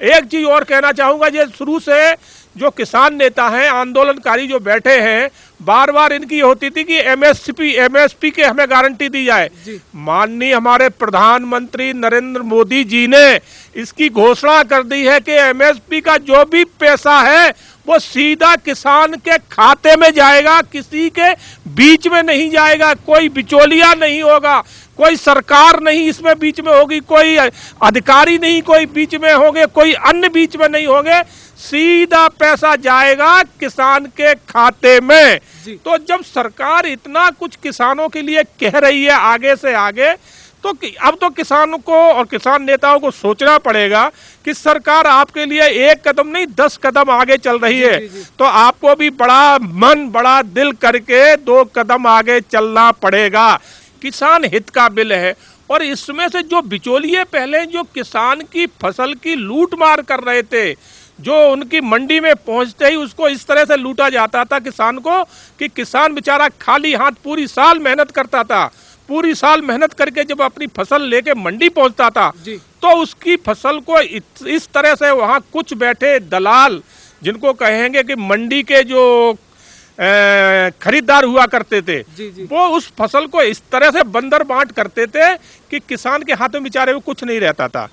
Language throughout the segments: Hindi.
एक चीज और कहना चाहूंगा, ये शुरू से जो किसान नेता हैं, आंदोलनकारी जो बैठे हैं, बार बार इनकी होती थी कि एमएसपी के हमें गारंटी दी जाए। माननीय हमारे प्रधानमंत्री नरेंद्र मोदी जी ने इसकी घोषणा कर दी है कि एमएसपी का जो भी पैसा है वो सीधा किसान के खाते में जाएगा, किसी के बीच में नहीं जाएगा, कोई बिचौलिया नहीं होगा, कोई सरकार नहीं इसमें बीच में होगी, कोई अधिकारी नहीं कोई बीच में होंगे, कोई अन्य बीच में नहीं होंगे, सीधा पैसा जाएगा किसान के खाते में। तो जब सरकार इतना कुछ किसानों के लिए कह रही है आगे से आगे, तो अब तो किसानों को और किसान नेताओं को सोचना पड़ेगा कि सरकार आपके लिए एक कदम नहीं 10 कदम आगे चल रही है। तो आपको भी बड़ा मन बड़ा दिल करके 2 कदम आगे चलना पड़ेगा। किसान हित का बिल है और इसमें से जो बिचौलिए पहले जो किसान की फसल की लूट मार कर रहे थे, जो उनकी मंडी में पहुंचते ही उसको इस तरह से लूटा जाता था किसान को कि किसान बेचारा खाली हाथ पूरी साल मेहनत करता था, पूरी साल मेहनत करके जब अपनी फसल लेके मंडी पहुंचता था तो उसकी फसल को इस तरह से वहां कुछ बैठे दलाल, जिनको कहेंगे कि मंडी के जो खरीदार हुआ करते थे, वो उस फसल को इस तरह से बंदर बांट करते थे कि किसान के हाथ में बेचारे में कुछ नहीं रहता था।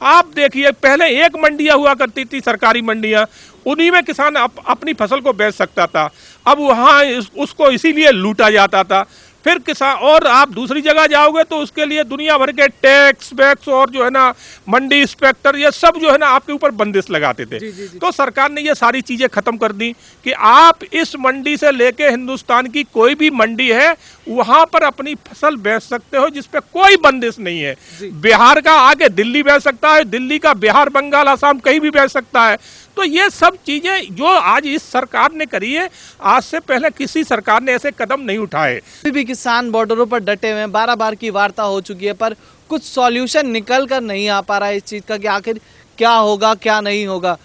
आप देखिए पहले एक मंडियां हुआ करती थी, सरकारी मंडियां, उन्हीं में किसान अपनी फसल को बेच सकता था। अब वहां उसको इसीलिए लूटा जाता था। फिर किसान, और आप दूसरी जगह जाओगे तो उसके लिए दुनिया भर के टैक्स वैक्स और जो है ना मंडी इंस्पेक्टर, ये सब जो है ना आपके ऊपर बंदिश लगाते थे। तो सरकार ने ये सारी चीजें खत्म कर दी कि आप इस मंडी से लेके हिंदुस्तान की कोई भी मंडी है वहां पर अपनी फसल बेच सकते हो, जिसपे कोई बंदिश नहीं है। बिहार का आगे दिल्ली बेच सकता है, दिल्ली का बिहार, बंगाल, असम कहीं भी बेच सकता है। तो ये सब चीजें जो आज इस सरकार ने करी है, आज से पहले किसी सरकार ने ऐसे कदम नहीं उठाए। अभी भी किसान बॉर्डरों पर डटे हुए हैं, 12 बार की वार्ता हो चुकी है, पर कुछ सॉल्यूशन निकल कर नहीं आ पा रहा है इस चीज का कि आखिर क्या होगा क्या नहीं होगा।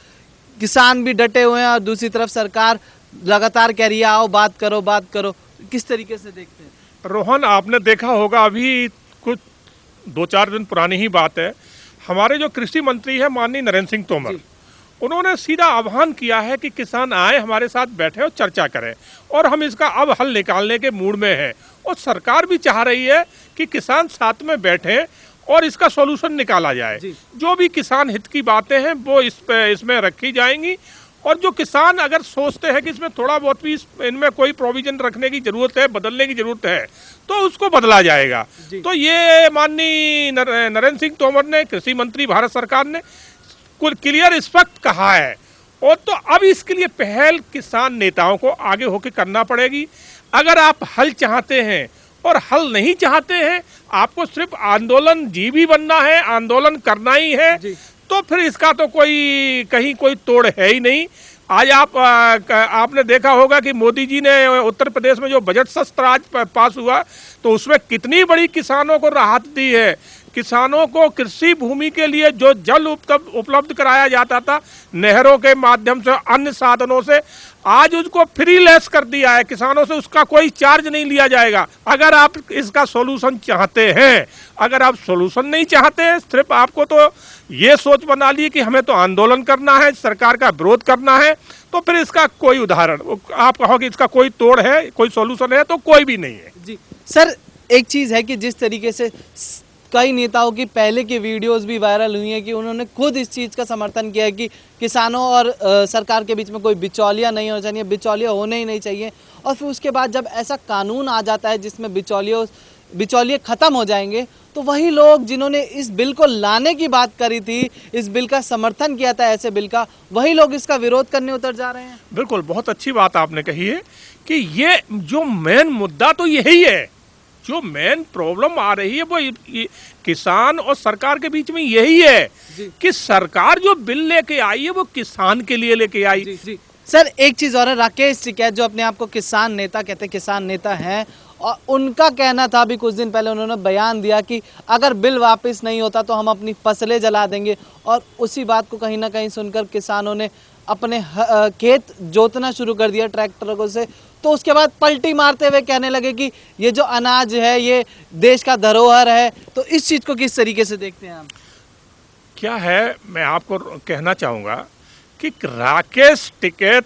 किसान भी डटे हुए हैं और दूसरी तरफ सरकार लगातार कह रही है आओ बात करो बात करो। किस तरीके से देखते हैं? रोहन, आपने देखा होगा अभी कुछ 2-4 दिन पुरानी ही बात है, हमारे जो कृषि मंत्री है माननीय नरेंद्र सिंह तोमर, उन्होंने सीधा आह्वान किया है कि किसान आए हमारे साथ बैठे और चर्चा करें, और हम इसका अब हल निकालने के मूड में हैं। और सरकार भी चाह रही है कि किसान साथ में बैठें और इसका सॉल्यूशन निकाला जाए। जो भी किसान हित की बातें हैं वो इसमें रखी जाएंगी, और जो किसान अगर सोचते हैं कि इसमें थोड़ा बहुत भी इनमें कोई प्रोविजन रखने की जरूरत है, बदलने की जरूरत है, तो उसको बदला जाएगा। तो ये माननीय नरेंद्र सिंह तोमर ने, कृषि मंत्री भारत सरकार ने क्लियर स्पष्ट कहा है। और तो अब इसके लिए पहल किसान नेताओं को आगे होकर करना पड़ेगी। अगर आप हल चाहते हैं और हल नहीं चाहते हैं, आपको सिर्फ आंदोलन जीवी बनना है, आंदोलन करना ही है, तो फिर इसका तो कहीं कोई तोड़ है ही नहीं। आज आपने देखा होगा कि मोदी जी ने उत्तर प्रदेश में जो बजट सत्र आज पास हुआ, तो उसमें कितनी बड़ी किसानों को राहत दी है। किसानों को कृषि भूमि के लिए जो जल उपलब्ध कराया जाता था नहरों के माध्यम से, अन्य साधनों से, आज उसको फ्री लेस कर दिया है। किसानों से उसका कोई चार्ज नहीं लिया जाएगा। अगर आप इसका सॉल्यूशन चाहते हैं, अगर आप सॉल्यूशन नहीं चाहते हैं, सिर्फ आपको तो ये सोच बना ली कि हमें तो आंदोलन करना है, सरकार का विरोध करना है, तो फिर इसका कोई उदाहरण आप कहोगे इसका कोई तोड़ है, कोई सॉल्यूशन है, तो कोई भी नहीं है। जी सर, एक चीज है कि जिस तरीके से कई नेताओं की पहले की वीडियोस भी वायरल हुई हैं कि उन्होंने खुद इस चीज़ का समर्थन किया है कि किसानों और सरकार के बीच में कोई बिचौलिया नहीं होना चाहिए, बिचौलिया होने ही नहीं चाहिए। और फिर उसके बाद जब ऐसा कानून आ जाता है जिसमें बिचौलिए ख़त्म हो जाएंगे, तो वही लोग जिन्होंने इस बिल को लाने की बात करी थी, इस बिल का समर्थन किया था, ऐसे बिल का, वही लोग इसका विरोध करने उतर जा रहे हैं। बिल्कुल, बहुत अच्छी बात आपने कही है कि ये जो मेन मुद्दा तो यही है, जो मेन प्रॉब्लम आ रही है वो किसान और सरकार के बीच में यही है कि सरकार जो बिल लेके आई है वो किसान के लिए लेके आई। सर, एक चीज और है, राकेश टिकैत जो अपने आप को किसान नेता कहते हैं, किसान नेता हैं, और उनका कहना था अभी कुछ दिन पहले उन्होंने बयान दिया कि अगर बिल वापस नहीं होता तो हम अपनी फसलें जला देंगे। और उसी बात को कहीं ना कहीं सुनकर किसानों ने अपने खेत जोतना शुरू कर दिया ट्रैक्टरों से। तो उसके बाद पलटी मारते हुए कहने लगे कि ये जो अनाज है ये देश का धरोहर है। तो इस चीज़ को किस तरीके से देखते हैं आप? क्या है, मैं आपको कहना चाहूँगा कि राकेश टिकैत,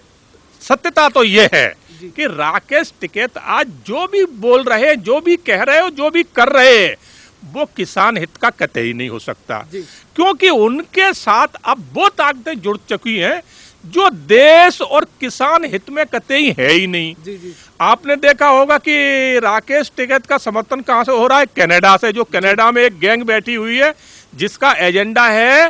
सत्यता तो ये है कि राकेश टिकैत आज जो भी बोल रहे, जो भी कह रहे हो, जो भी कर रहे हैं, वो किसान हित का कतई नहीं हो सकता, क्योंकि उनके साथ अब वो ताकतें जुड़ चुकी हैं जो देश और किसान हित में कतई है ही नहीं। आपने देखा होगा कि राकेश टिकैत का समर्थन कहाँ से हो रहा है? कनाडा से। जो कनाडा में एक गैंग बैठी हुई है जिसका एजेंडा है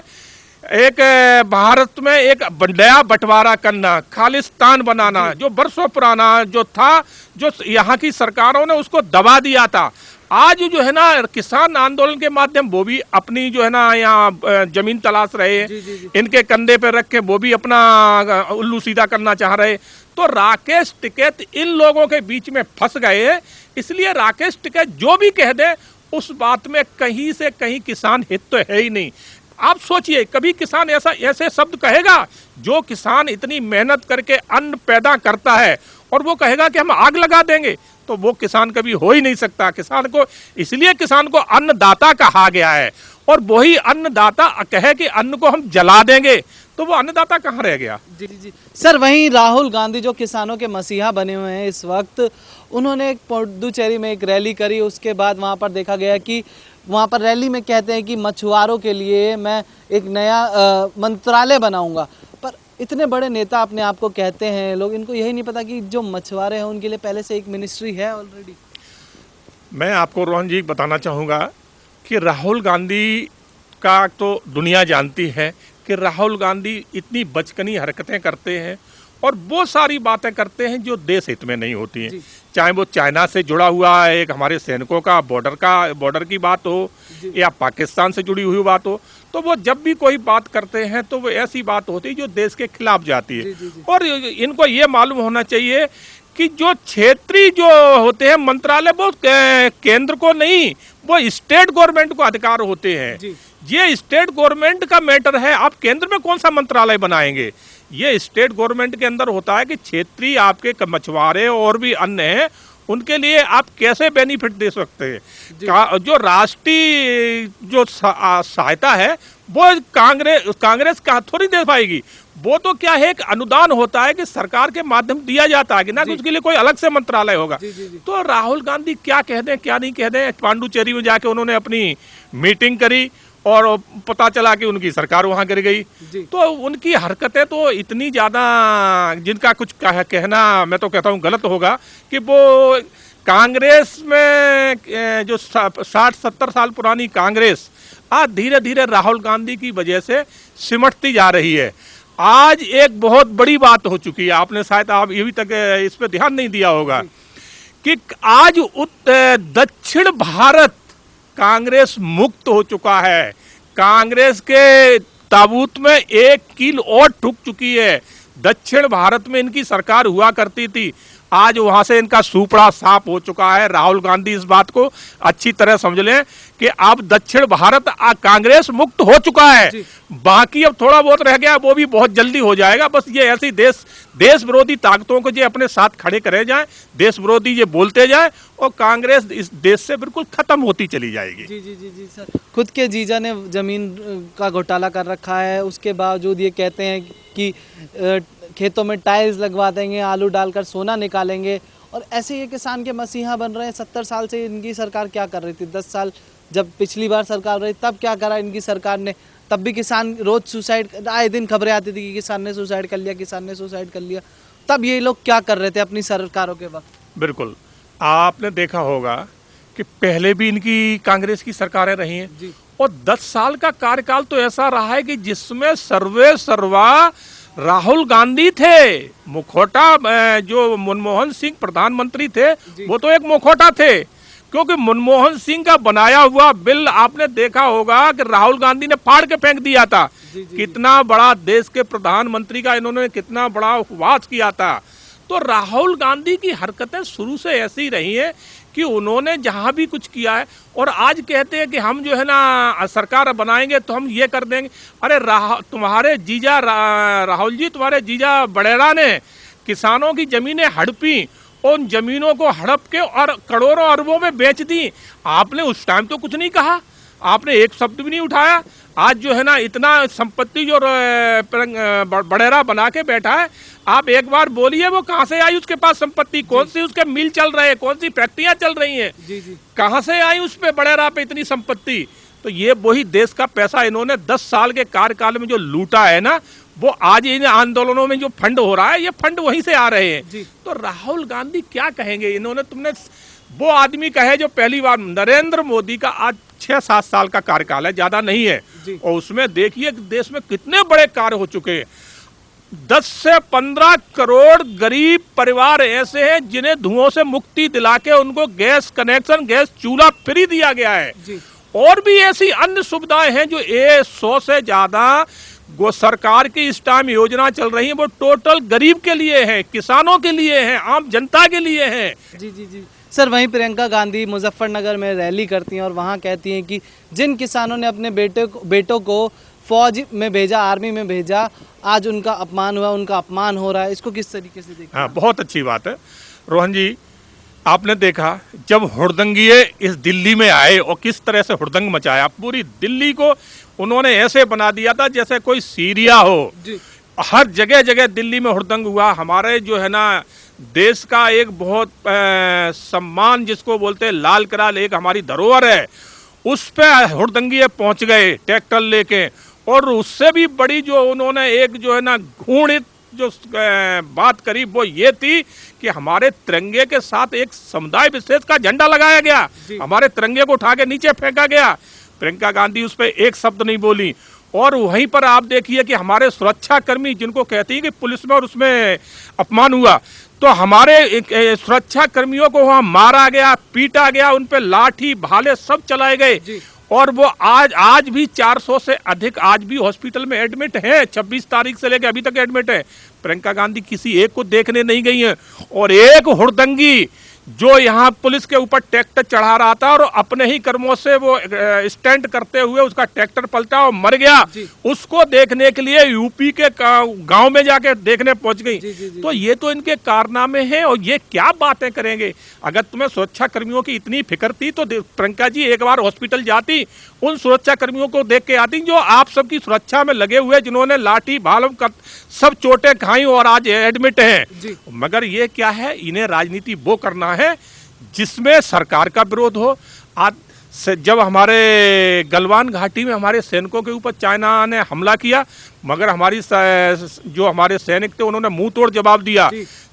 एक भारत में एक नया बंटवारा करना, खालिस्तान बनाना, जो बरसों पुराना जो था, जो यहाँ की सरकारों ने उसको दबा दिया था। आज जो है ना किसान आंदोलन के माध्यम वो भी अपनी जो है ना यहाँ जमीन तलाश रहे हैं, इनके कंधे पे रख के वो भी अपना उल्लू सीधा करना चाह रहे। तो राकेश टिकैत इन लोगों के बीच में फंस गए हैं, इसलिए राकेश टिकैत जो भी कह दे उस बात में कहीं से कहीं किसान हित तो है ही नहीं। आप सोचिए, कभी किसान ऐसे शब्द कहेगा? जो किसान इतनी मेहनत करके अन्न पैदा करता है और वो कहेगा कि हम आग लगा देंगे, तो वो किसान कभी हो ही नहीं सकता। किसान को, इसलिए किसान को अन्नदाता कहा गया है, और वही अन्नदाता कहे कि अन्न को हम जला देंगे, तो वो अन्नदाता कहाँ रह गया? जी। सर, वहीं राहुल गांधी जो किसानों के मसीहा बने हुए हैं इस वक्त, उन्होंने एक पुडुचेरी में एक रैली करी। उसके बाद वहां पर देखा गया कि वहां पर रैली में कहते हैं कि मछुआरों के लिए मैं एक नया मंत्रालय बनाऊंगा। पर इतने बड़े नेता अपने आप को कहते हैं, लोग इनको यही नहीं पता कि जो मछुआरे हैं उनके लिए पहले से एक मिनिस्ट्री है ऑलरेडी। मैं आपको रोहन जी बताना चाहूँगा कि राहुल गांधी का तो दुनिया जानती है कि राहुल गांधी इतनी बचकनी हरकतें करते हैं और वो सारी बातें करते हैं जो देश हित में नहीं होती हैं। चाहे वो चाइना से जुड़ा हुआ है, एक हमारे सैनिकों का बॉर्डर की बात हो, या पाकिस्तान से जुड़ी हुई बात हो, तो वो जब भी कोई बात करते हैं तो वो ऐसी बात होती है जो देश के खिलाफ जाती है। और इनको ये मालूम होना चाहिए कि जो क्षेत्रीय जो होते हैं मंत्रालय, वो केंद्र को नहीं, वो स्टेट गवर्नमेंट को अधिकार होते हैं। ये स्टेट गवर्नमेंट का मैटर है। आप केंद्र में कौन सा मंत्रालय बनाएंगे? ये स्टेट गवर्नमेंट के अंदर होता है कि क्षेत्रीय आपके मछुआरे और भी अन्य हैं, उनके लिए आप कैसे बेनिफिट दे सकते हैं। जो राष्ट्रीय जो सहायता है वो कांग्रेस का थोड़ी दे पाएगी। वो तो क्या है, एक अनुदान होता है कि सरकार के माध्यम दिया जाता है कि ना, कि उसके लिए कोई अलग से मंत्रालय होगा। तो राहुल गांधी क्या कह दें क्या नहीं कह दें, पांडुचेरी में जाके उन्होंने अपनी मीटिंग करी और पता चला कि उनकी सरकार वहां गिर गई। तो उनकी हरकतें तो इतनी ज्यादा, जिनका कुछ कहना मैं तो कहता हूं गलत होगा, कि वो कांग्रेस में जो 60-70 साल पुरानी कांग्रेस आज धीरे धीरे राहुल गांधी की वजह से सिमटती जा रही है। आज एक बहुत बड़ी बात हो चुकी है, आपने शायद आप ये भी तक इस पे ध्यान नहीं दिया होगा कि आज दक्षिण भारत कांग्रेस मुक्त हो चुका है। कांग्रेस के ताबूत में एक कील और ठुक चुकी है। दक्षिण भारत में इनकी सरकार हुआ करती थी, आज वहां से इनका सुपड़ा साफ हो चुका है। राहुल गांधी इस बात को अच्छी तरह समझ लें कि अब दक्षिण भारत कांग्रेस मुक्त हो चुका है। बाकी अब थोड़ा बहुत रह गया, वो भी बहुत जल्दी हो जाएगा। बस ये ऐसी देश विरोधी ताकतों को जो अपने साथ खड़े करे जाएं, देश विरोधी ये बोलते जाएं, और कांग्रेस इस देश से बिल्कुल खत्म होती चली जाएगी। जी सर। खुद के जीजा ने जमीन का घोटाला कर रखा है, उसके बावजूद ये कहते हैं कि खेतों में टाइल्स लगवा देंगे, आलू डालकर सोना निकालेंगे, और ऐसे ये किसान के मसीहा बन रहे हैं। 70 साल से इनकी सरकार क्या कर रही थी? 10 साल जब पिछली बार सरकार रही तब क्या करा इनकी सरकार ने? तब भी किसान रोज सुसाइड, आए दिन खबरें आती थी कि किसान ने सुसाइड कर लिया, किसान ने सुसाइड कर लिया। तब ये लोग क्या कर रहे थे अपनी सरकारों के वक्त? बिल्कुल, आपने देखा होगा कि पहले भी इनकी कांग्रेस की सरकारें रही हैं, और 10 साल का कार्यकाल तो ऐसा रहा है कि जिसमें सर्वे सर्वा राहुल गांधी थे। मुखौटा, जो मनमोहन सिंह प्रधानमंत्री थे, वो तो एक मुखौटा थे, क्योंकि मनमोहन सिंह का बनाया हुआ बिल आपने देखा होगा कि राहुल गांधी ने फाड़ के फेंक दिया था। कितना बड़ा देश के प्रधानमंत्री का इन्होंने कितना बड़ा उपवास किया था। तो राहुल गांधी की हरकतें शुरू से ऐसी रही हैं कि उन्होंने जहां भी कुछ किया है, और आज कहते हैं कि हम जो है ना सरकार बनाएंगे तो हम ये कर देंगे। अरे तुम्हारे जीजा राहुल जी, तुम्हारे जीजा बड़ेरा ने किसानों की जमीनें हड़पी, उन जमीनों को हड़प के और करोड़ों अरबों में बेच दी। आपने उस टाइम तो कुछ नहीं कहा, आपने एक शब्द भी नहीं उठाया। आज जो है ना इतना संपत्ति जो बड़ेरा बना के बैठा है, आप एक बार बोलिए वो कहाँ से आई उसके पास संपत्ति, कौन सी उसके मिल चल रहे हैं, कौन सी फैक्ट्रियां चल रही हैं, कहाँ से आई उस पे बड़ेरा पे इतनी संपत्ति। तो ये वही देश का पैसा इन्होंने 10 साल के कार्यकाल में जो लूटा है ना, वो आज इन आंदोलनों में जो फंड हो रहा है, ये फंड वहीं से आ रहे हैं। तो राहुल गांधी क्या कहेंगे, इन्होंने तुमने वो आदमी कहे जो पहली बार, नरेंद्र मोदी का आज 6-7 साल का कार्यकाल है, ज्यादा नहीं है, और उसमें देखिए देश में कितने बड़े कार्य हो चुके हैं। 10 से 15 करोड़ गरीब परिवार ऐसे हैं जिन्हें धुओं से मुक्ति दिला के उनको गैस कनेक्शन, गैस चूल्हा फ्री दिया गया है। और भी ऐसी अन्य सुविधाएं हैं जो 100 से ज्यादा वो सरकार की इस टाइम योजना चल रही है, वो टोटल गरीब के लिए है, किसानों के लिए है, आम जनता के लिए है। जी सर, वहीं प्रियंका गांधी मुजफ्फरनगर में रैली करती हैं और वहां कहती हैं कि जिन किसानों ने अपने बेटों को फौज में भेजा, आर्मी में भेजा, आज उनका अपमान हुआ, उनका अपमान हो रहा है। इसको किस तरीके से देखते हैं? हाँ, बहुत अच्छी बात है रोहन जी। आपने देखा जब हुड़दंगिये इस दिल्ली में आए और किस तरह से हुड़दंग मचाया, पूरी दिल्ली को उन्होंने ऐसे बना दिया था जैसे कोई सीरिया हो। हर जगह जगह दिल्ली में हुड़दंग हुआ। हमारे जो है ना देश का एक बहुत सम्मान जिसको बोलते हैं लाल किला, एक हमारी धरोहर है, उस पे हुड़दंगिये पहुंच गए ट्रैक्टर लेके। और उससे भी बड़ी जो उन्होंने एक जो है ना घृणित जो बात करी वो ये थी कि हमारे तिरंगे के साथ एक समुदाय विशेष का झंडा लगाया गया, हमारे तिरंगे को उठा के नीचे फेंका गया। प्रियंका गांधी उस पर एक शब्द नहीं बोली। और वहीं पर आप देखिए कि हमारे सुरक्षा कर्मी जिनको कहती है कि पुलिस में और उसमें अपमान हुआ, तो हमारे सुरक्षा कर्मियों को वहां मारा गया, पीटा गया, उन पे लाठी भाले सब चलाए गए। और वो आज भी 400 से अधिक आज भी हॉस्पिटल में एडमिट है। 26 तारीख से लेकर अभी तक एडमिट है। प्रियंका गांधी किसी एक को देखने नहीं गई है। और एक हुड़दंगी जो यहाँ पुलिस के ऊपर ट्रैक्टर चढ़ा रहा था और अपने ही कर्मों से वो स्टंट करते हुए उसका ट्रैक्टर पलटा और मर गया, उसको देखने के लिए यूपी के गांव में जाके देखने पहुंच गई। तो ये तो इनके कारनामे हैं। और ये क्या बातें करेंगे। अगर तुम्हें सुरक्षा कर्मियों की इतनी फिक्र थी तो प्रियंका जी एक बार हॉस्पिटल जाती, उन सुरक्षा कर्मियों को देख के आती जो आप सबकी सुरक्षा में लगे हुए, जिन्होंने लाठी भाल सब चोटें खाई और आज एडमिट हैं। मगर ये क्या है, इन्हें राजनीति वो करना है जिसमें सरकार का विरोध हो। आज जब हमारे गलवान घाटी में हमारे सैनिकों के ऊपर चाइना ने हमला किया, मगर जो हमारे सैनिक थे उन्होंने मुंह तोड़ जवाब दिया।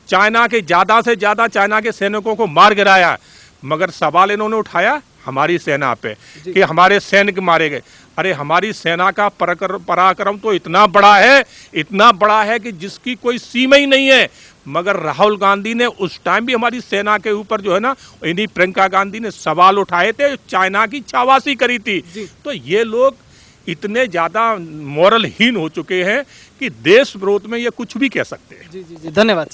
चाइना के ज्यादा से ज्यादा चाइना के सैनिकों को मार गिराया, मगर सवाल इन्होंने उठाया हमारी सेना पे कि हमारे सैनिक मारे गए। अरे हमारी सेना का पराक्रम तो इतना बड़ा है कि जिसकी कोई सीमा ही नहीं है। मगर राहुल गांधी ने उस टाइम भी हमारी सेना के ऊपर जो है ना, इन्हीं प्रियंका गांधी ने सवाल उठाए थे, चाइना की छावासी करी थी। तो ये लोग इतने ज्यादा मोरलहीन हो चुके हैं कि देश विरोध में ये कुछ भी कह सकते हैं। जी धन्यवाद।